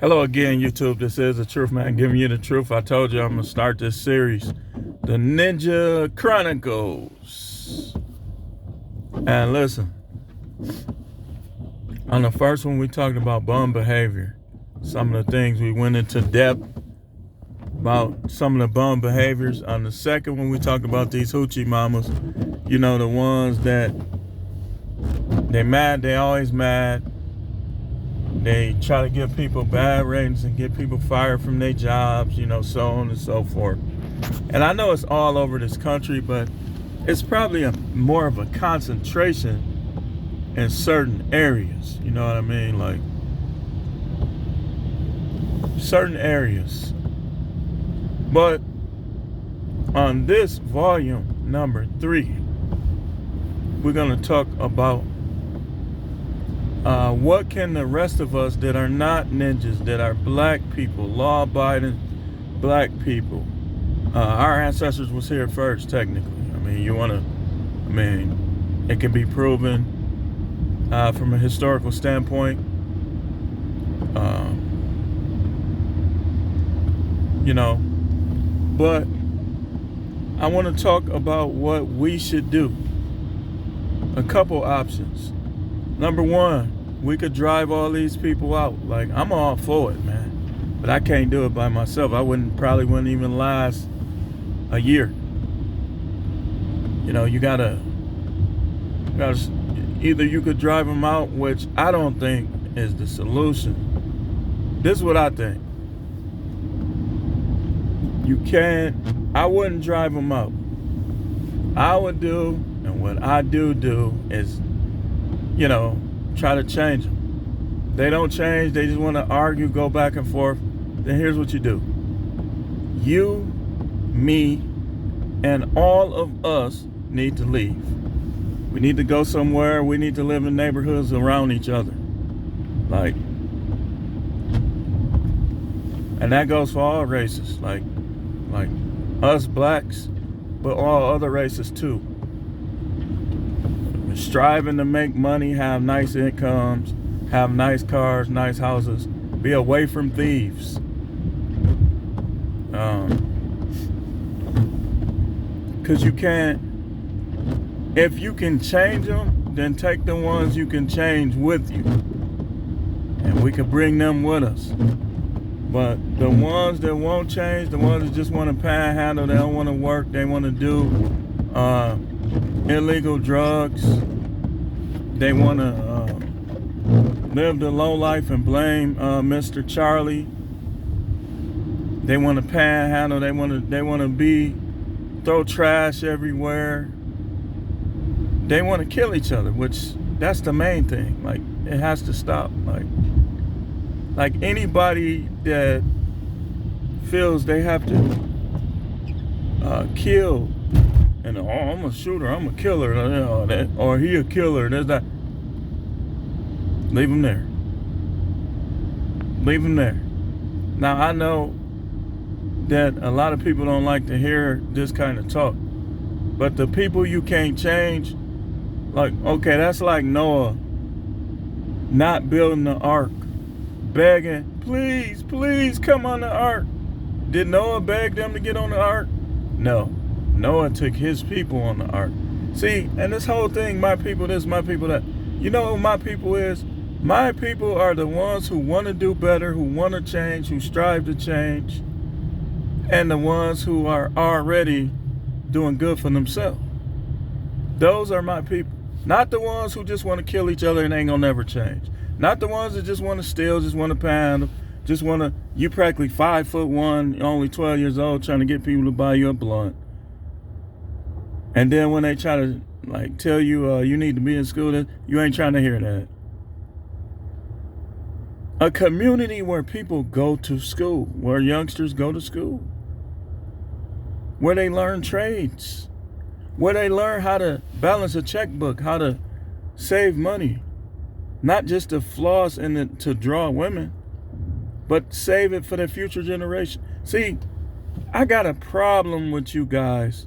Hello again, YouTube. This is the Truth Man giving you the truth. I told you I'm going to start this series, the Ninja Chronicles. And listen, on the first one, we talked about bum behavior. Some of the things we went into depth about some of the bum behaviors. On the second one, we talked about these hoochie mamas. You know, the ones that they mad, they always mad. They try to give people bad ratings and get people fired from their jobs, you know, so on and so forth. And I know it's all over this country, but it's probably more of a concentration in certain areas. You know what I mean? Like, certain areas. But on this volume number 3, we're going to talk about what can the rest of us that are not ninjas, that are black people, law-abiding black people. Our ancestors was here first, technically. I mean, it can be proven from a historical standpoint. You know, but I want to talk about what we should do. A couple options. Number one, we could drive all these people out. Like, I'm all for it, man. But I can't do it by myself. I probably wouldn't even last a year. You know, you gotta either you could drive them out, which I don't think is the solution. This is what I think. I wouldn't drive them out. I would do, and what I do is, you know, try to change them. They don't change. They just want to argue, go back and forth. Then here's what you do. You, me, and all of us need to leave. We need to go somewhere. We need to live in neighborhoods around each other. Like, and that goes for all races. Like us blacks, but all other races too. Striving to make money, have nice incomes, have nice cars, nice houses, be away from thieves. Because you can't, if you can change them, then take the ones you can change with you. And we can bring them with us. But the ones that won't change, the ones that just want to panhandle, they don't want to work, they want to do illegal drugs, they want to live the low life and blame Mr. Charlie. They want to panhandle, they want to throw trash everywhere. They want to kill each other, which that's the main thing. Like, it has to stop. Like anybody that feels they have to kill, and I'm a shooter, I'm a killer, or he a killer, there's that. Leave him there. Leave him there. Now, I know that a lot of people don't like to hear this kind of talk, but the people you can't change, like, okay, that's like Noah not building the ark, begging, please come on the ark. Did Noah beg them to get on the ark? No. Noah took his people on the ark. See, and this whole thing, my people this, my people that. You know who my people is? My people are the ones who want to do better, who want to change, who strive to change, and the ones who are already doing good for themselves. Those are my people. Not the ones who just want to kill each other and ain't gonna never change. Not the ones that just want to steal, just want to pound, just want to, you practically 5'1", only 12 years old, trying to get people to buy you a blunt. And then when they try to like tell you you need to be in school, you ain't trying to hear that. A community where people go to school, where youngsters go to school, where they learn trades, where they learn how to balance a checkbook, how to save money, not just to floss and to draw women, but save it for the future generation. See, I got a problem with you guys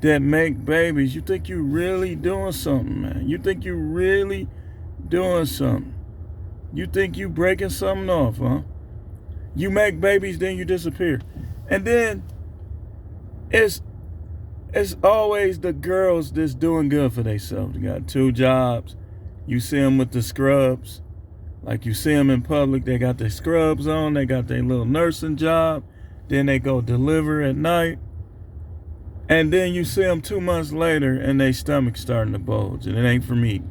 that make babies. You think you really doing something, man. You think you really doing something. You think you breaking something off, huh? You make babies, then you disappear. And then it's always the girls that's doing good for themselves. They got 2 jobs. You see them with the scrubs. Like you see them in public, they got their scrubs on. They got their little nursing job. Then they go deliver at night. And then you see them 2 months later and their stomach's starting to bulge. And it ain't from eating.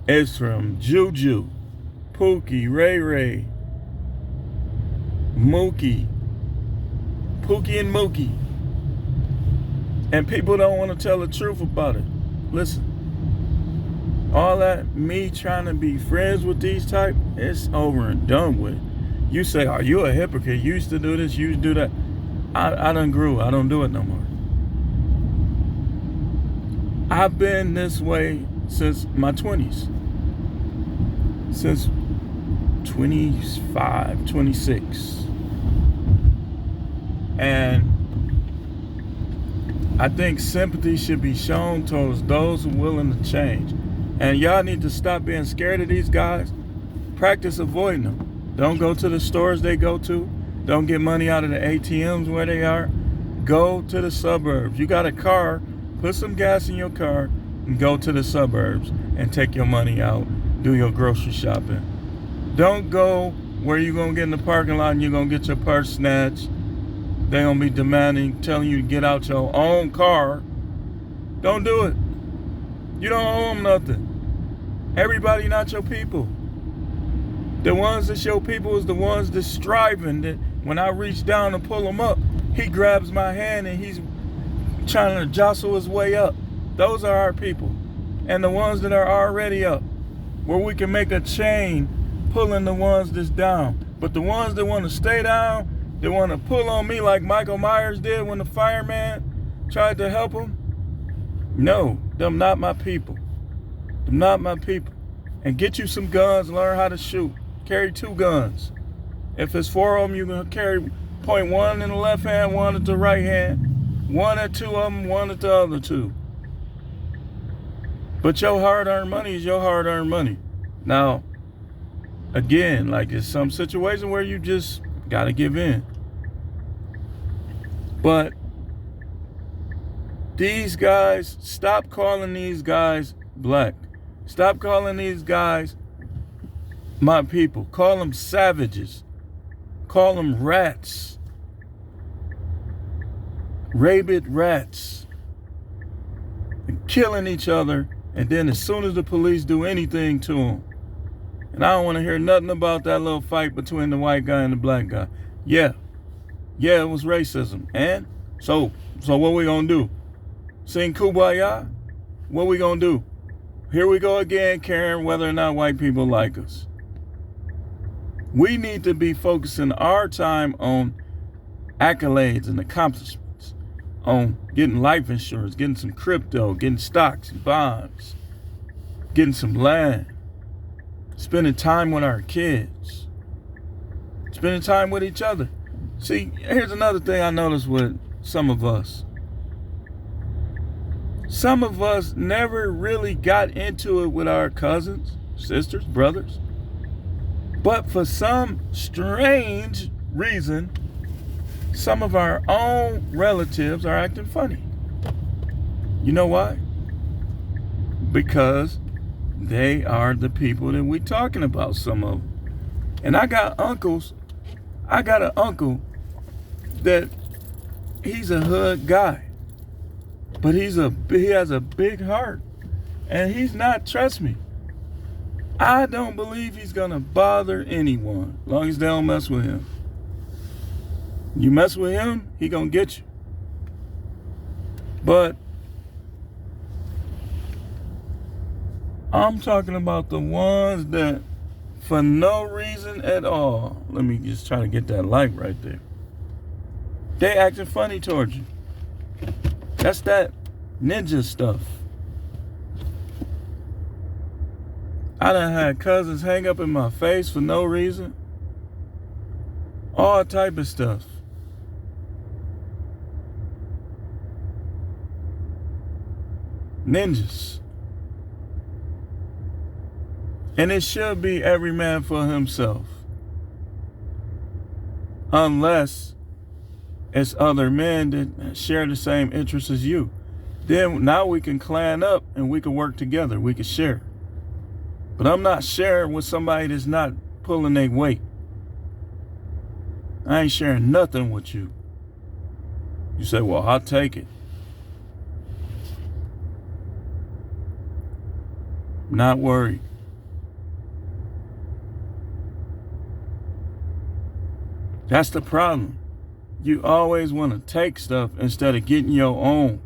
It's from Juju, Pookie, Ray Ray, Mookie, Pookie and Mookie. And people don't want to tell the truth about it. Listen, all that me trying to be friends with these type, it's over and done with. You say, are you a hypocrite? You used to do this, you used to do that. I done grew. I don't do it no more. I've been this way since my 20s. Since 25, 26. And I think sympathy should be shown towards those who are willing to change. And y'all need to stop being scared of these guys. Practice avoiding them. Don't go to the stores they go to. Don't get money out of the ATMs where they are. Go to the suburbs. You got a car, put some gas in your car and go to the suburbs and take your money out. Do your grocery shopping. Don't go where you're going to get in the parking lot and you're going to get your purse snatched. They're going to be demanding, telling you to get out your own car. Don't do it. You don't owe them nothing. Everybody not your people. The ones that's your people is the ones that's striving. That when I reach down to pull them up, he grabs my hand and he's trying to jostle his way up. Those are our people. And the ones that are already up, where we can make a chain pulling the ones that's down. But the ones that want to stay down, they want to pull on me like Michael Myers did when the fireman tried to help him. No, them not my people. Them not my people. And get you some guns, learn how to shoot. Carry 2 guns. If it's 4 of them, you can carry point 1 in the left hand, 1 at the right hand. 1 at 2 of them, 1 at the other 2. But your hard-earned money is your hard-earned money. Now, again, like it's some situation where you just gotta give in. But these guys, stop calling these guys black. Stop calling these guys my people. Call them savages. Call them rats. Rabid rats. And killing each other. And then as soon as the police do anything to them, and I don't want to hear nothing about that little fight between the white guy and the black guy. Yeah, it was racism. And so what we gonna do? Sing Kumbaya? What we gonna do? Here we go again, caring whether or not white people like us. We need to be focusing our time on accolades and accomplishments, on getting life insurance, getting some crypto, getting stocks and bonds, getting some land, spending time with our kids, spending time with each other. See, here's another thing I noticed with some of us. Some of us never really got into it with our cousins, sisters, brothers. But for some strange reason, some of our own relatives are acting funny. You know why? Because they are the people that we're talking about, some of them. And I got uncles. I got an uncle that he's a hood guy. But he has a big heart. And he's not, trust me, I don't believe he's going to bother anyone as long as they don't mess with him. You mess with him, he going to get you. But I'm talking about the ones that for no reason at all, let me just try to get that light right there. They acting funny towards you. That's that ninja stuff. I done had cousins hang up in my face for no reason. All type of stuff. Ninjas. And it should be every man for himself. unless it's other men that share the same interests as you. Then now we can clan up and we can work together. We can share. But I'm not sharing with somebody that's not pulling their weight. I ain't sharing nothing with you. You say, well, I'll take it. Not worried. That's the problem. You always want to take stuff instead of getting your own.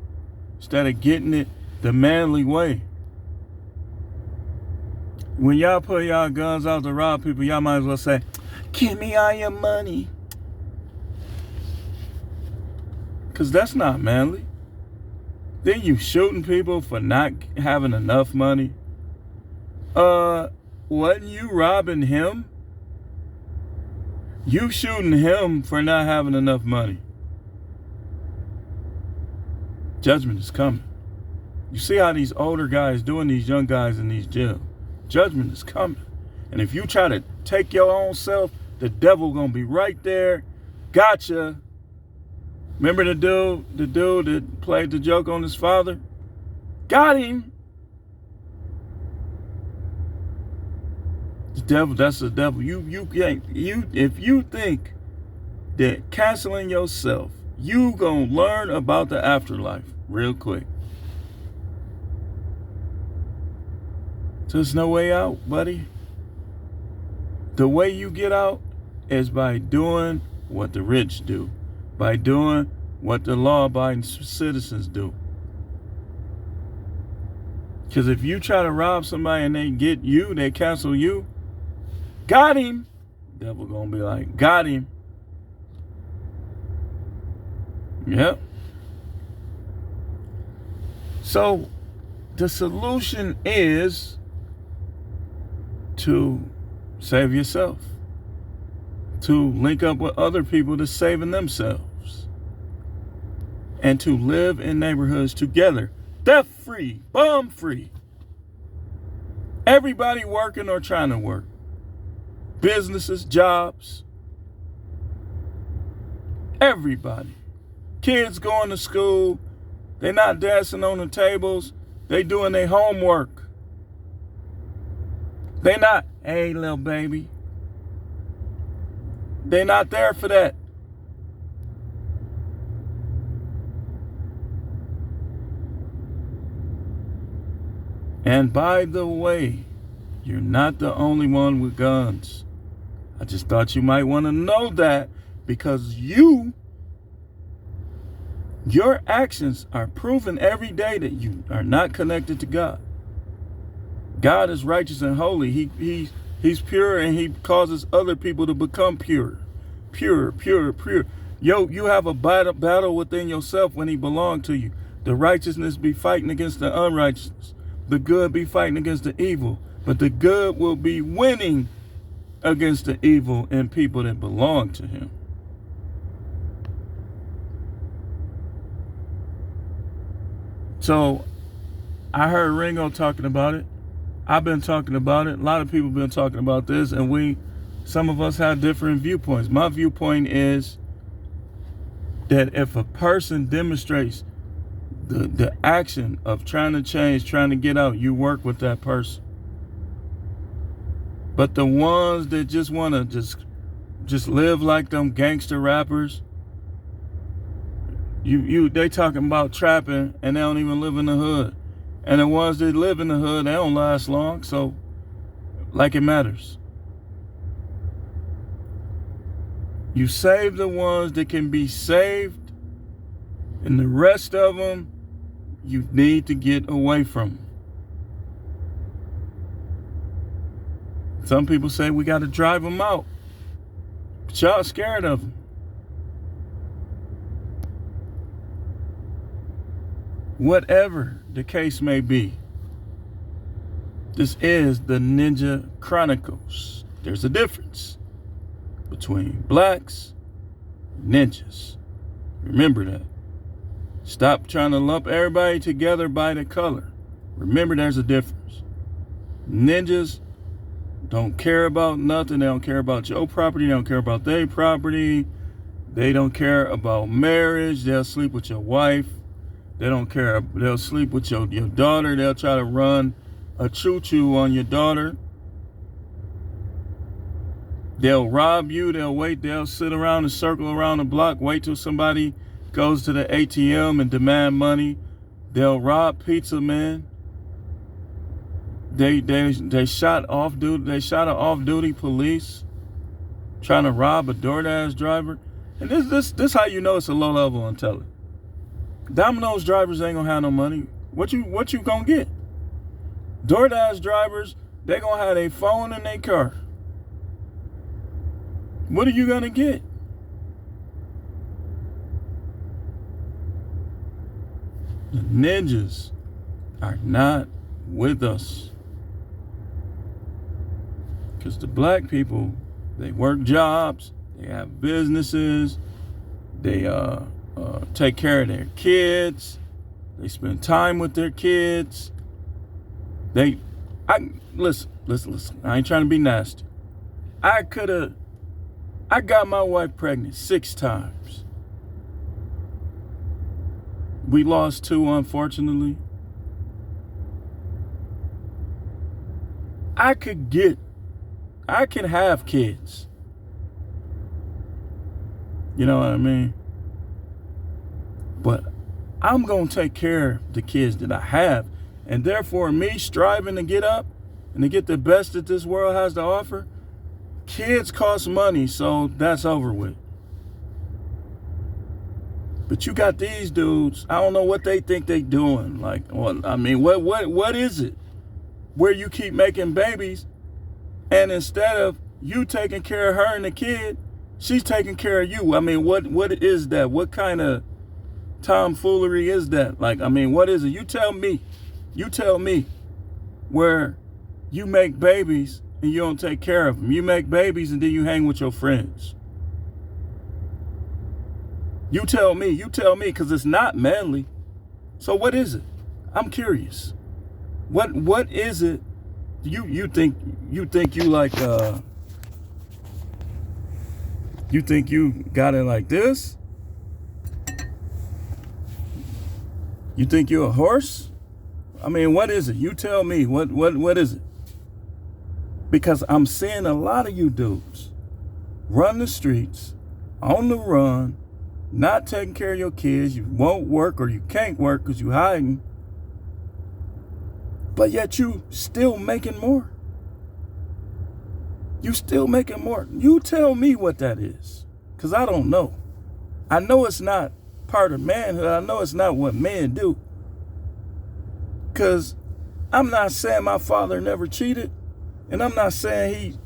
Instead of getting it the manly way. When y'all put y'all guns out to rob people, y'all might as well say, give me all your money. Because that's not manly. Then you shooting people for not having enough money. Wasn't you robbing him? You shooting him for not having enough money. Judgment is coming. You see how these older guys doing these young guys in these jails. Judgment is coming. And if you try to take your own self, the devil gonna be right there. Gotcha. Remember the dude that played the joke on his father? Got him. The devil, that's the devil. If you think that canceling yourself, you gonna learn about the afterlife real quick. There's no way out, buddy. The way you get out is by doing what the rich do, by doing what the law-abiding citizens do. Because if you try to rob somebody and they get you, they cancel you, got him. The devil gonna be like, got him. Yep. So the solution is to save yourself, to link up with other people to saving themselves, and to live in neighborhoods together, theft-free, bomb-free. Everybody working or trying to work. Businesses, jobs. Everybody. Kids going to school. They not dancing on the tables. They doing their homework. They not, hey, little baby. They not there for that. And by the way, you're not the only one with guns. I just thought you might want to know that, because your actions are proving every day that you are not connected to God. God is righteous and holy. He's pure, and he causes other people to become pure. Pure. You have a battle within yourself when he belonged to you. The righteousness be fighting against the unrighteousness. The good be fighting against the evil. But the good will be winning against the evil and people that belong to him. So I heard Ringo talking about it. I've been talking about it. A lot of people have been talking about this, and some of us have different viewpoints. My viewpoint is that if a person demonstrates the action of trying to change, trying to get out, you work with that person. But the ones that just want to just live like them gangster rappers, they talking about trapping and they don't even live in the hood. And the ones that live in the hood, they don't last long. So, like it matters. You save the ones that can be saved, and the rest of them, you need to get away from them. Some people say we got to drive them out, but y'all scared of them. Whatever the case may be, this is the Ninja Chronicles. There's a difference between blacks and ninjas. Remember that. Stop trying to lump everybody together by the color. Remember, there's a difference. Ninjas don't care about nothing. They don't care about your property. They don't care about their property. They don't care about marriage. They'll sleep with your wife. They don't care. They'll sleep with your daughter. They'll try to run a choo-choo on your daughter. They'll rob you. They'll wait. They'll sit around and circle around the block, wait till somebody goes to the ATM and demand money. They'll rob pizza men. They shot off duty. They shot an off-duty police trying to rob a DoorDash driver. And this how you know it's a low-level intelligence. Domino's drivers ain't gonna have no money. What you gonna get? DoorDash drivers, they gonna have their phone in their car. What are you gonna get? The ninjas are not with us. Because the black people, they work jobs, they have businesses, they take care of their kids, they spend time with their kids. Listen. I ain't trying to be nasty. I got my wife pregnant 6 times. We lost 2, unfortunately. I can have kids. You know what I mean? But I'm going to take care of the kids that I have. And therefore, me striving to get up and to get the best that this world has to offer, kids cost money, so that's over with. But you got these dudes, I don't know what they think they doing. Like, well, I mean, what is it? Where you keep making babies, and instead of you taking care of her and the kid, she's taking care of you. I mean, what is that? What kind of tomfoolery is that? Like, I mean, what is it? You tell me where you make babies and you don't take care of them. You make babies and then you hang with your friends. You tell me, because it's not manly. So what is it? I'm curious. What is it? You think you like you think you got it like this? You think you're a horse? I mean, what is it? You tell me. What is it? Because I'm seeing a lot of you dudes run the streets, on the run, not taking care of your kids. You won't work or you can't work because you hiding. But yet you still making more. You still making more. You tell me what that is. Because I don't know. I know it's not part of manhood. I know it's not what men do. Because I'm not saying my father never cheated. And I'm not saying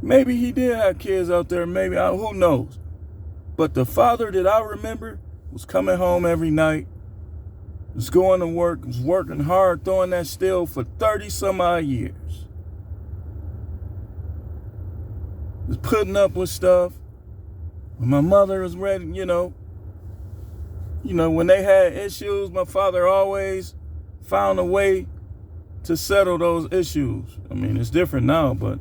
maybe he did have kids out there. Maybe, who knows. But the father that I remember was coming home every night, was going to work, was working hard, throwing that steel for 30 some odd years. Was putting up with stuff. When my mother was ready, you know, when they had issues, my father always found a way to settle those issues. I mean, it's different now, but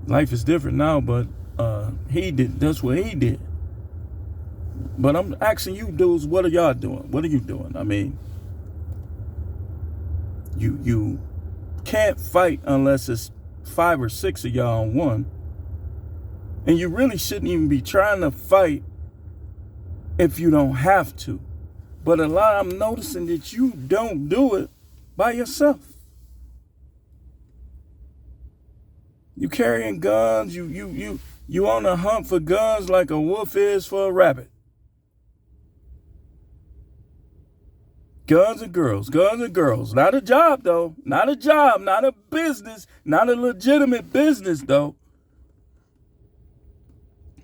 life is different now, but that's what he did. But I'm asking you dudes, what are y'all doing? What are you doing? I mean, you can't fight unless it's 5 or 6 of y'all on one. And you really shouldn't even be trying to fight if you don't have to. But I'm noticing that you don't do it by yourself. You carrying guns, you on a hunt for guns like a wolf is for a rabbit. Guns and girls. Not a job, though. Not a job, not a business, not a legitimate business, though.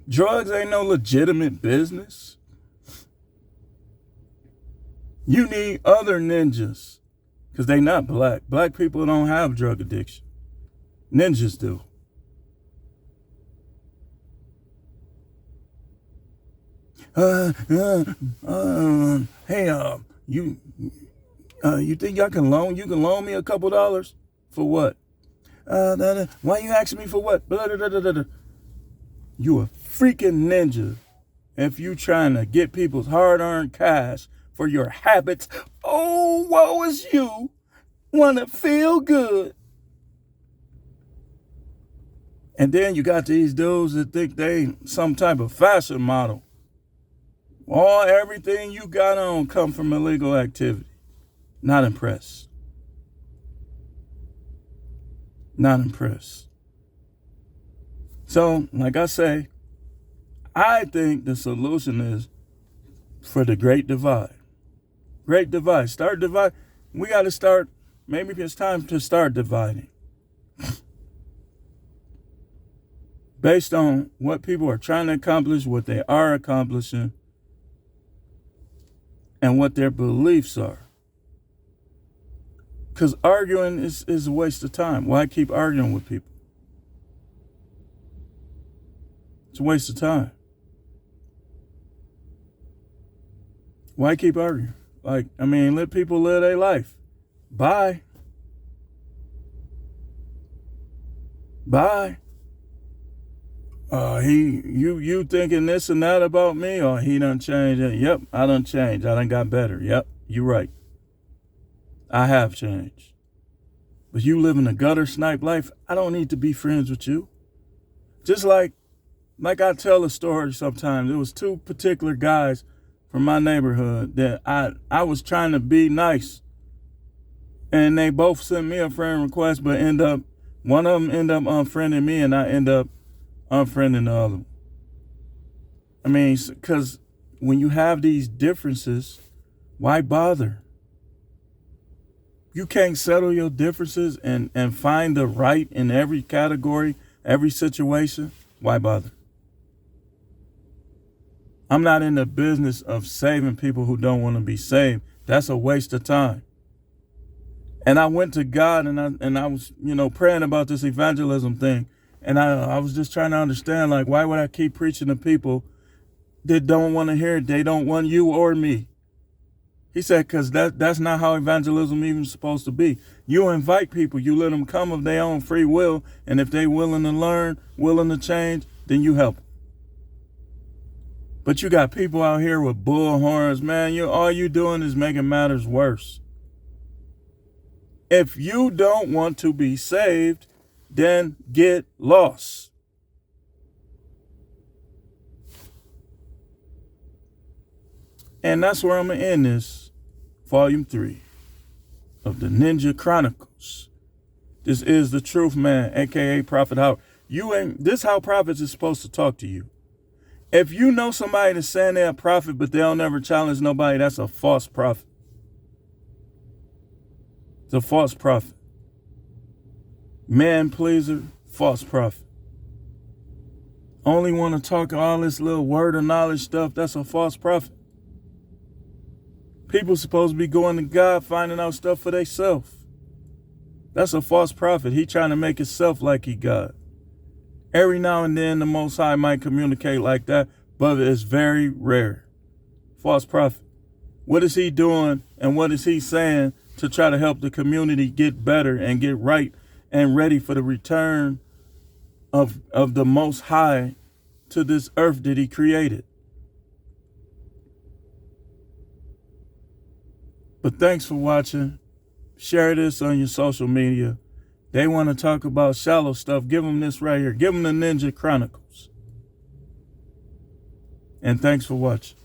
Drugs ain't no legitimate business. You need other ninjas, because they not black. Black people don't have drug addiction. Ninjas do. Hey, you think y'all can loan me a couple dollars? For what? Why you asking me for what? Blah, blah, blah, blah, blah. You a freaking ninja if you trying to get people's hard-earned cash for your habits. Oh, woe is you. Want to feel good. And then you got these dudes that think they some type of fashion model. Everything you got on come from illegal activity. Not impressed. Not impressed. So, like I say, I think the solution is for the Great Divide. Great Divide. Start divide. We got to start. Maybe it's time to start dividing. Based on what people are trying to accomplish, what they are accomplishing, and what their beliefs are. Because arguing is a waste of time. Why keep arguing with people? It's a waste of time. Why keep arguing? Let people live their life. Bye. Bye. You thinking this and that about me? Or he done changed? Yep, I done changed. I done got better. Yep, you right. I have changed. But you living a gutter snipe life, I don't need to be friends with you. Just like I tell a story sometimes. There was two particular guys from my neighborhood that I was trying to be nice. And they both sent me a friend request, but one of them ended up unfriending me and I end up unfriending the other. Because when you have these differences, why bother? You can't settle your differences and find the right in every category, every situation. Why bother? I'm not in the business of saving people who don't want to be saved. That's a waste of time. And I went to God and I was, praying about this evangelism thing. And I was just trying to understand, why would I keep preaching to people that don't want to hear it? They don't want you or me. He said, because that's not how evangelism even supposed to be. You invite people, you let them come of their own free will. And if they willing to learn, willing to change, then you help them. But you got people out here with bull horns, man. All you doing is making matters worse. If you don't want to be saved, then get lost. And that's where I'm going to end this Volume 3 of the Ninja Chronicles. This is the Truth Man, a.k.a. Prophet Howard. This how prophets is supposed to talk to you. If you know somebody that's saying they're a prophet, but they'll never challenge nobody, that's a false prophet. It's a false prophet. Man pleaser, false prophet. Only want to talk all this little word of knowledge stuff, that's a false prophet. People supposed to be going to God, finding out stuff for themselves. That's a false prophet. He trying to make himself like he God. Every now and then the Most High might communicate like that, but it's very rare. False prophet. What is he doing and what is he saying to try to help the community get better and get right and ready for the return of the Most High to this earth that he created? But thanks for watching. Share this on your social media. They want to talk about shallow stuff. Give them this right here. Give them the Ninja Chronicles. And thanks for watching.